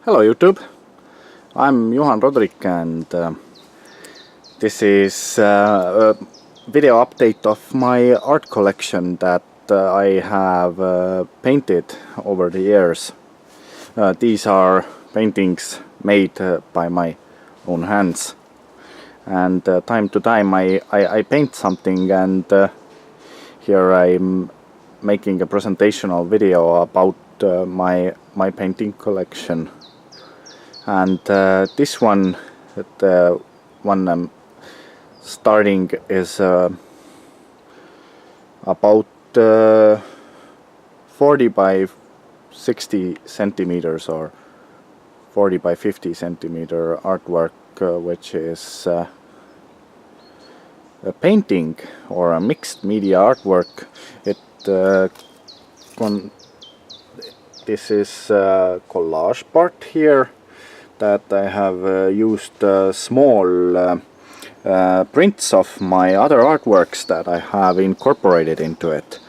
Hello YouTube, I'm Juhan Rodrik and this is a video update of my art collection that I have painted over the years. These are paintings made by my own hands, and time to time I paint something, and here I'm making a presentational video about my painting collection. And this one, the one I'm starting, is about 40 by 60 centimeters or 40 by 50 centimeter artwork, which is a painting or a mixed media artwork. This is collage part here, that I have used small prints of my other artworks that I have incorporated into it.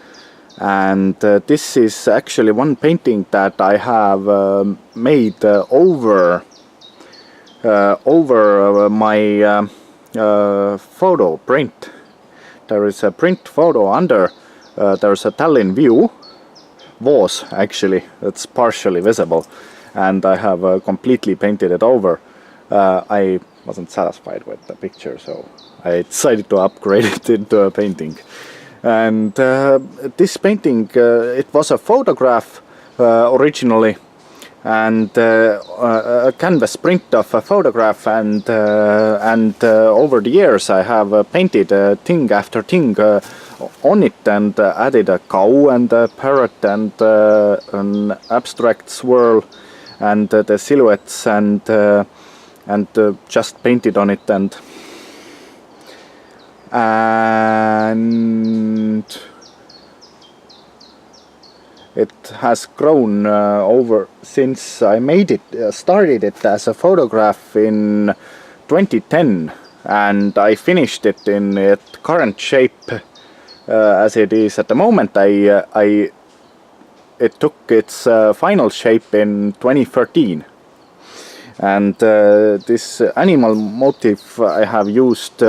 And this is actually one painting that I have made over my photo print. There is a print photo under. There's a Tallinn view. Was actually, it's partially visible, and I have completely painted it over. I wasn't satisfied with the picture, so I decided to upgrade it into a painting. And this painting, it was a photograph originally, and a canvas print of a photograph, and over the years I have painted thing after thing on it, and added a cow and a parrot and an abstract swirl and the silhouettes, and just painted on it, and it has grown over since I made it. Started it as a photograph in 2010, and I finished it in its current shape as it is at the moment. It took its final shape in 2013, and this animal motif I have used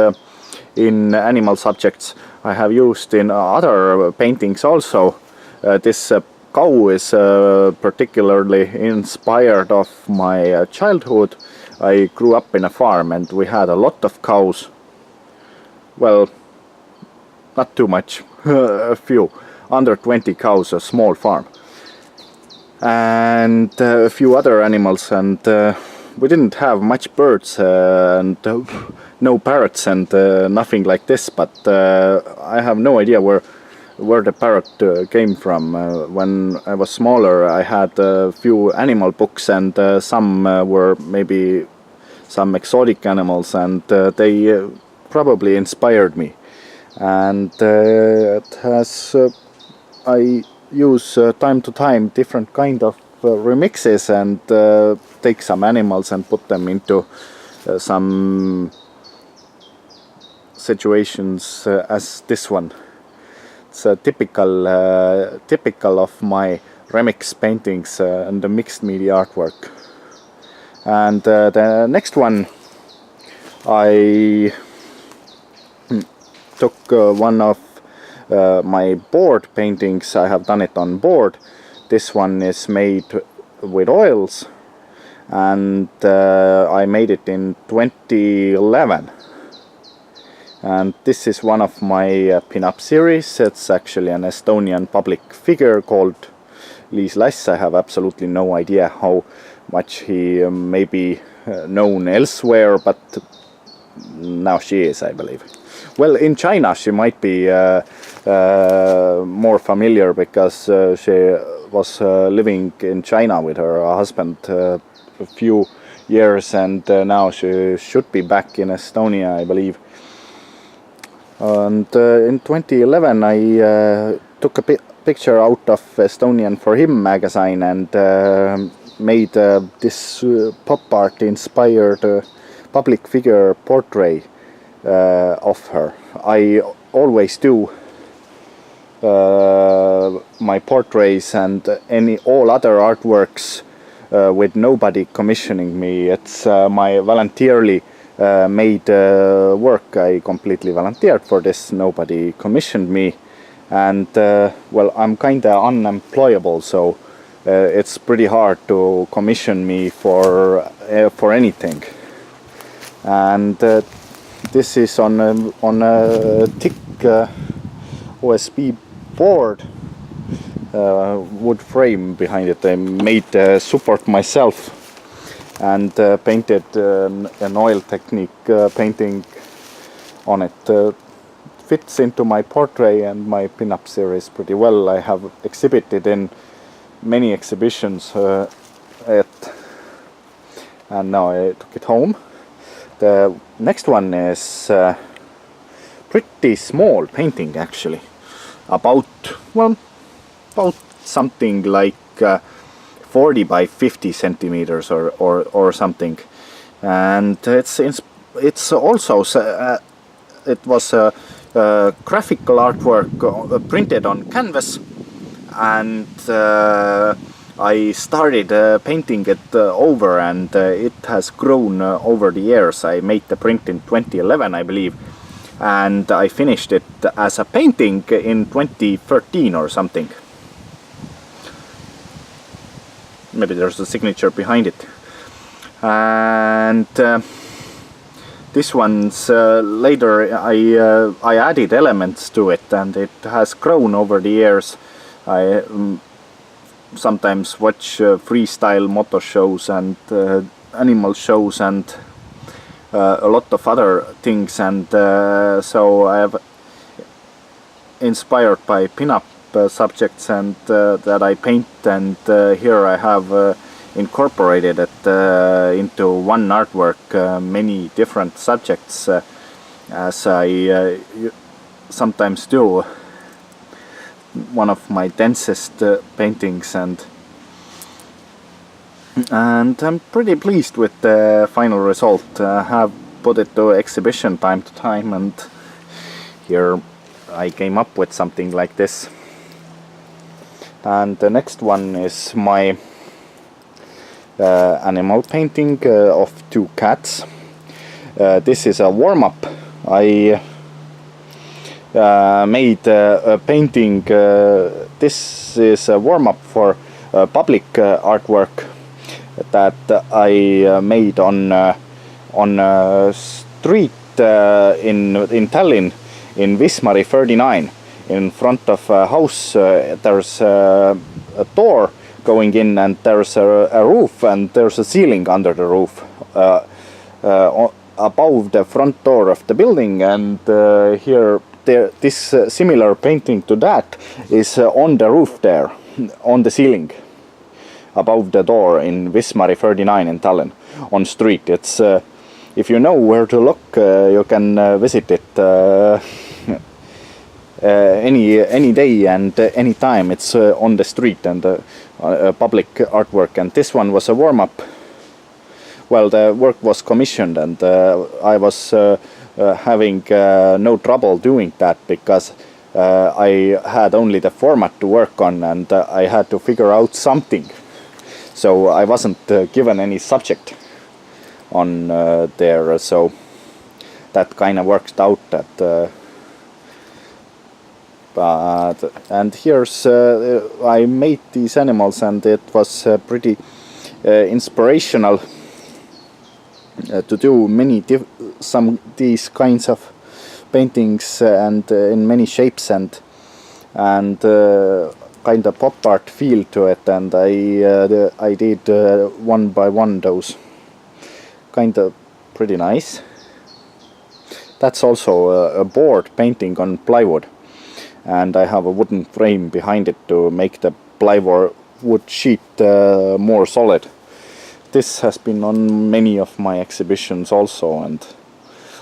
in animal subjects. I have used in other paintings also. This cow is particularly inspired of my childhood. I grew up in a farm and we had a lot of cows. Well, not too much, a few, under 20 cows, a small farm, and a few other animals, and we didn't have much birds and no parrots and nothing like this, but I have no idea where the parrot came from. When I was smaller, I had a few animal books, and some were maybe some exotic animals, and they probably inspired me. And it has I use time to time different kind of remixes, and take some animals and put them into some situations as this one. It's typical of my remix paintings and the mixed media artwork. And the next one, I took one of my board paintings. I have done it on board. This one is made with oils, and I made it in 2011. And this is one of my pin-up series. It's actually an Estonian public figure called Liis Lass. I have absolutely no idea how much he may be known elsewhere, but now she is, I believe. Well, in China she might be more familiar, because she was living in China with her husband a few years, and now she should be back in Estonia, I believe. And in 2011 I took a picture out of Estonian For Him magazine, and made this pop art inspired public figure portrait of her. I always do my portraits and all other artworks with nobody commissioning me. It's my voluntarily made work. I completely volunteered for this. Nobody commissioned me, and well, I'm kind of unemployable, so it's pretty hard to commission me for anything. And this is on a thick OSB board, wood frame behind it. I made support myself and painted an oil technique painting on it. Fits into my portrait and my pin-up series pretty well. I have exhibited in many exhibitions and now I took it home. The next one is pretty small painting, actually, about something like 40 by 50 centimeters or something, and it's also it was a graphical artwork printed on canvas, and I started painting it over, and it has grown over the years. I made the print in 2011, I believe, and I finished it as a painting in 2013 or something. Maybe there's a signature behind it. And this one's later I added elements to it, and it has grown over the years. I sometimes watch freestyle moto shows and animal shows and a lot of other things, and so I have inspired by pin-up subjects and that I paint, and here I have incorporated it into one artwork, many different subjects, as I sometimes do. One of my densest paintings, and I'm pretty pleased with the final result. I have put it to exhibition time to time, and here I came up with something like this. And the next one is my animal painting of two cats. This is a warm-up. I made a painting. This is a warm-up for public artwork that I made on a street in Tallinn, in Wismari 39. In front of a house there's a door going in, and there's a roof, and there's a ceiling under the roof above the front door of the building. And this similar painting to that is on the roof there, on the ceiling above the door in Wismari 39 in Tallinn, on street. It's if you know where to look, you can visit it any day and any time. It's on the street and public artwork, and this one was a warm-up. Well, the work was commissioned, and I was having no trouble doing that, because I had only the format to work on, and I had to figure out something. So I wasn't given any subject on there, so that kind of worked out. That and here's I made these animals, and it was pretty inspirational to do these kinds of paintings, and in many shapes, and kind of pop art feel to it. And I did one by one those, kind of pretty nice. That's also a board painting on plywood, and I have a wooden frame behind it to make the plywood sheet more solid. This has been on many of my exhibitions also, and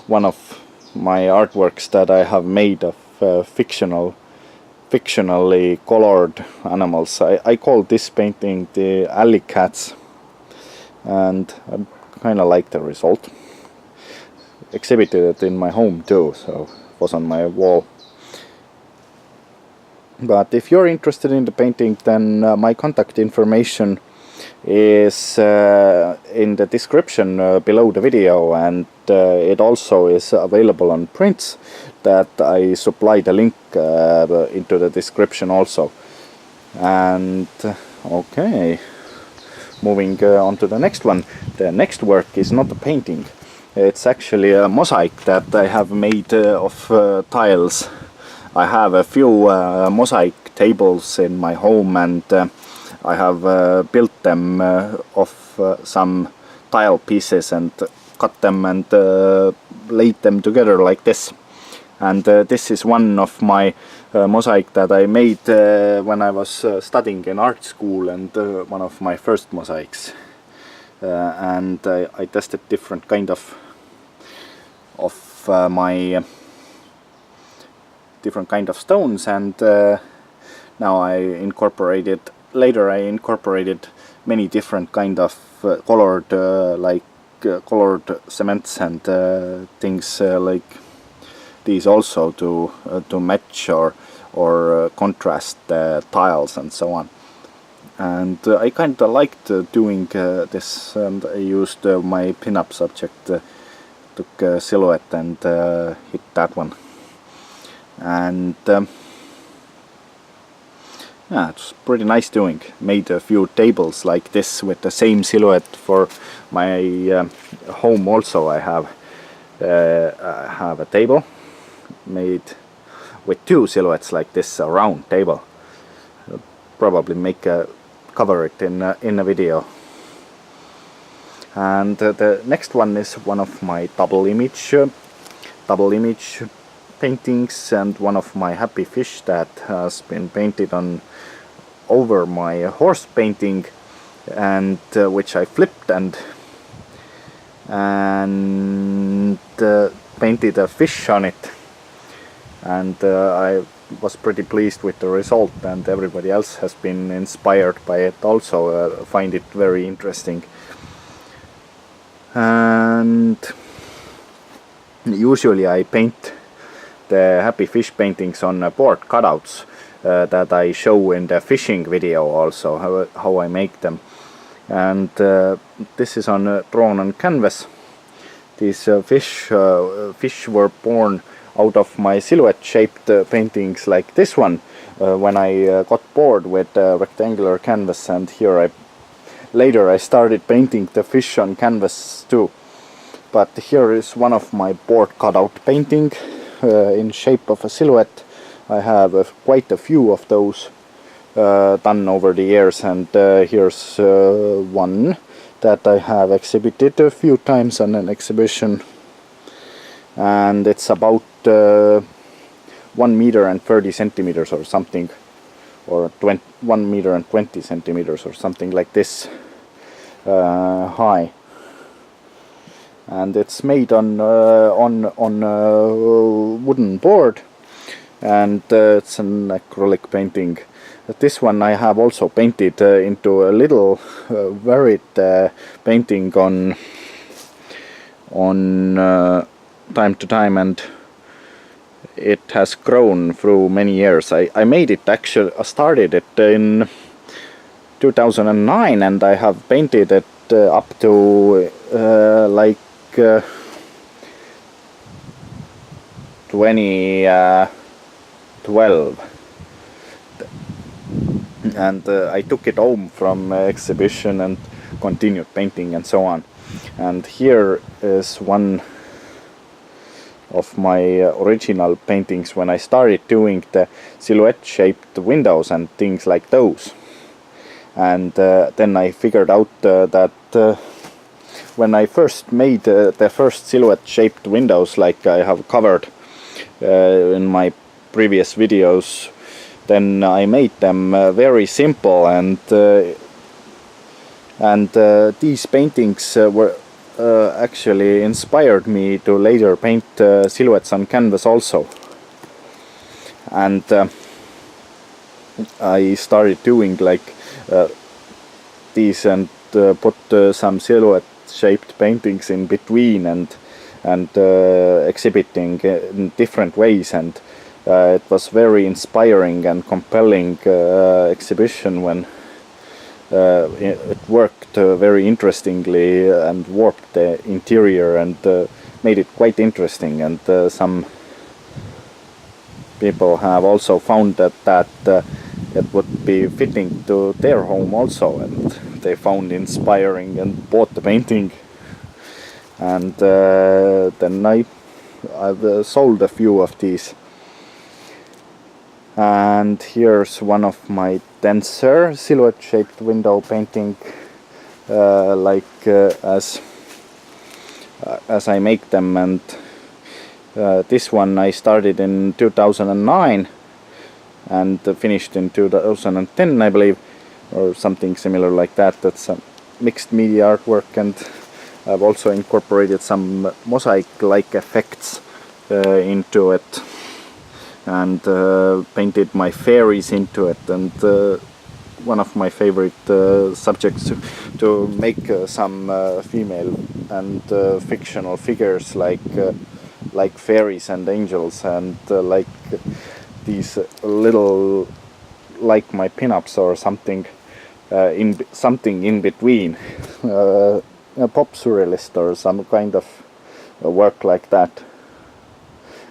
one of my artworks that I have made of fictionally colored animals. I call this painting the alley cats, and I kind of like the result. Exhibited it in my home too, so it was on my wall. But if you're interested in the painting, then my contact information is in the description below the video, and it also is available on prints that I supply the link into the description also. And okay, moving on to the next one. The next work is not a painting, it's actually a mosaic that I have made of tiles. I have a few mosaic tables in my home, and I have built them of some tile pieces and cut them and laid them together like this. And this is one of my mosaic that I made when I was studying in art school, and one of my first mosaics. And I tested different kind of my different kind of stones, and now later I incorporated many different kind of colored colored cements and things like these also to match or contrast the tiles and so on. And I kind of liked doing this, and I used my pin-up subject, took a silhouette and hit that one. And yeah, it's pretty nice doing. Made a few tables like this with the same silhouette for my home also. I have a table made with two silhouettes like this, a round table. I'll probably cover it in a video. And the next one is one of my double image paintings, and one of my happy fish that has been painted over my horse painting, and which I flipped and painted a fish on it, and I was pretty pleased with the result, and everybody else has been inspired by it also, find it very interesting. And usually I paint the happy fish paintings on board cutouts that I show in the fishing video also, how I make them. And this is drawn on canvas. These fish were born out of my silhouette shaped paintings like this one, when I got bored with rectangular canvas, and later I started painting the fish on canvas too. But here is one of my board cutout painting in shape of a silhouette. I have quite a few of those done over the years, and here's one that I have exhibited a few times on an exhibition, and it's about 1 meter and 30 centimeters or something, or 1 meter and 20 centimeters or something like this high. And it's made on wooden board, and it's an acrylic painting. This one I have also painted into a little varied painting on time to time, and it has grown through many years. I made it actually, I started it in 2009, and I have painted it up to 2012, and I took it home from exhibition and continued painting and so on. And here is one of my original paintings when I started doing the silhouette shaped windows and things like those. And then I figured out that when I first made the first silhouette shaped windows, like I have covered in my previous videos, then I made them very simple, and these paintings were actually inspired me to later paint silhouettes on canvas also. And I started doing like these, and put some silhouette shaped paintings in between, and exhibiting in different ways, and it was very inspiring and compelling exhibition when it worked very interestingly and warped the interior and made it quite interesting, and some people have also found that it would be fitting to their home also, and they found inspiring and bought the painting. And then I've sold a few of these. And here's one of my denser silhouette shaped window painting, as I make them. And this one I started in 2009 and finished in 2010, I believe, or something similar like that. That's a mixed media artwork, and I've also incorporated some mosaic-like effects into it, and painted my fairies into it. And one of my favorite subjects to make some female and fictional figures like fairies and angels, and like these little, like my pinups or something, something in between, a pop surrealist or some kind of work like that.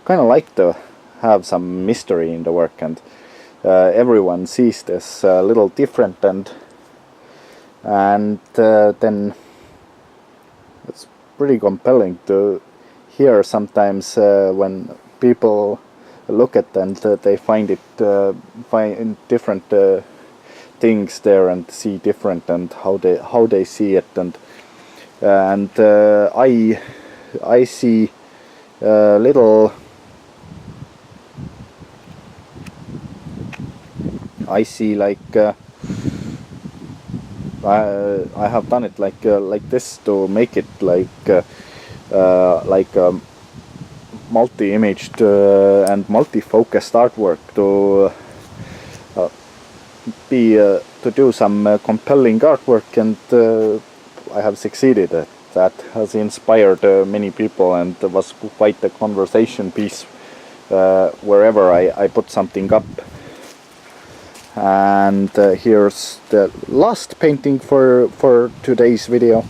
Kind of like to have some mystery in the work, and everyone sees this a little different, and then it's pretty compelling to hear sometimes when people look at and they find different things there and see different, and how they see it, and I see little. I see like I have done it like this to make it like multi-imaged and multi-focused artwork to do some compelling artwork, and I have succeeded. That has inspired many people, and was quite a conversation piece wherever I put something up. And here's the last painting for today's video,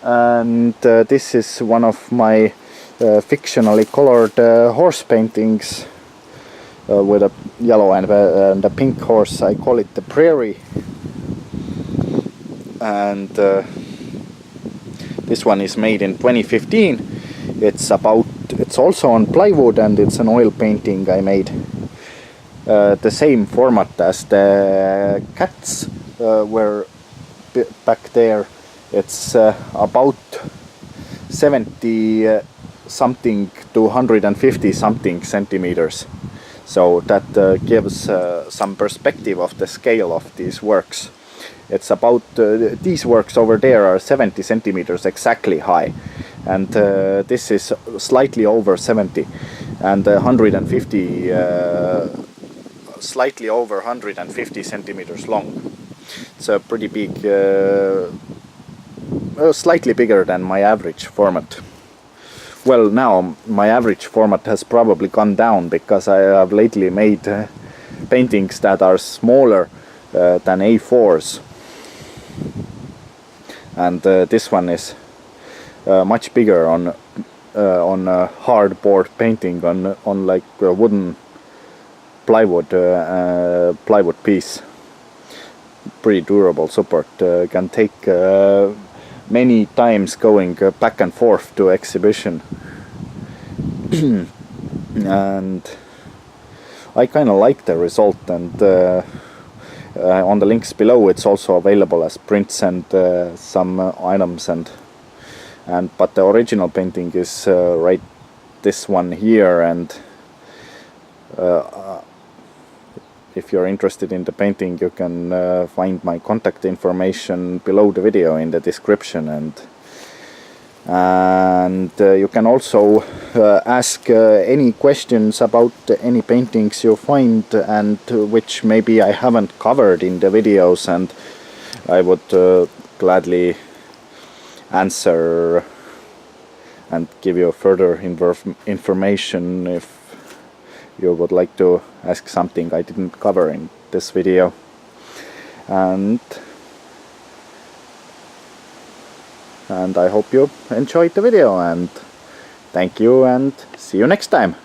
and this is one of my fictionally colored horse paintings with a yellow and a pink horse. I call it the Prairie, and this one is made in 2015. It's also on plywood, and it's an oil painting I made. The same format as the cats were back there. It's about 70 something to 150 something centimeters, so that gives some perspective of the scale of these works. It's about these works over there are 70 centimeters exactly high, and this is slightly over 70, and 150 slightly over 150 centimeters long. It's a pretty big, slightly bigger than my average format. Well, now my average format has probably gone down, because I have lately made paintings that are smaller than A4s, and this one is much bigger on a hardboard painting on like a wooden plywood piece. Pretty durable support, can take many times going back and forth to exhibition. And I kind of like the result, and on the links below it's also available as prints and some items, but the original painting is right this one here, and if you're interested in the painting, you can find my contact information below the video in the description, and you can also ask any questions about any paintings you find, and which maybe I haven't covered in the videos, and I would gladly answer and give you further information if you would like to ask something I didn't cover in this video. and I hope you enjoyed the video, and thank you and see you next time.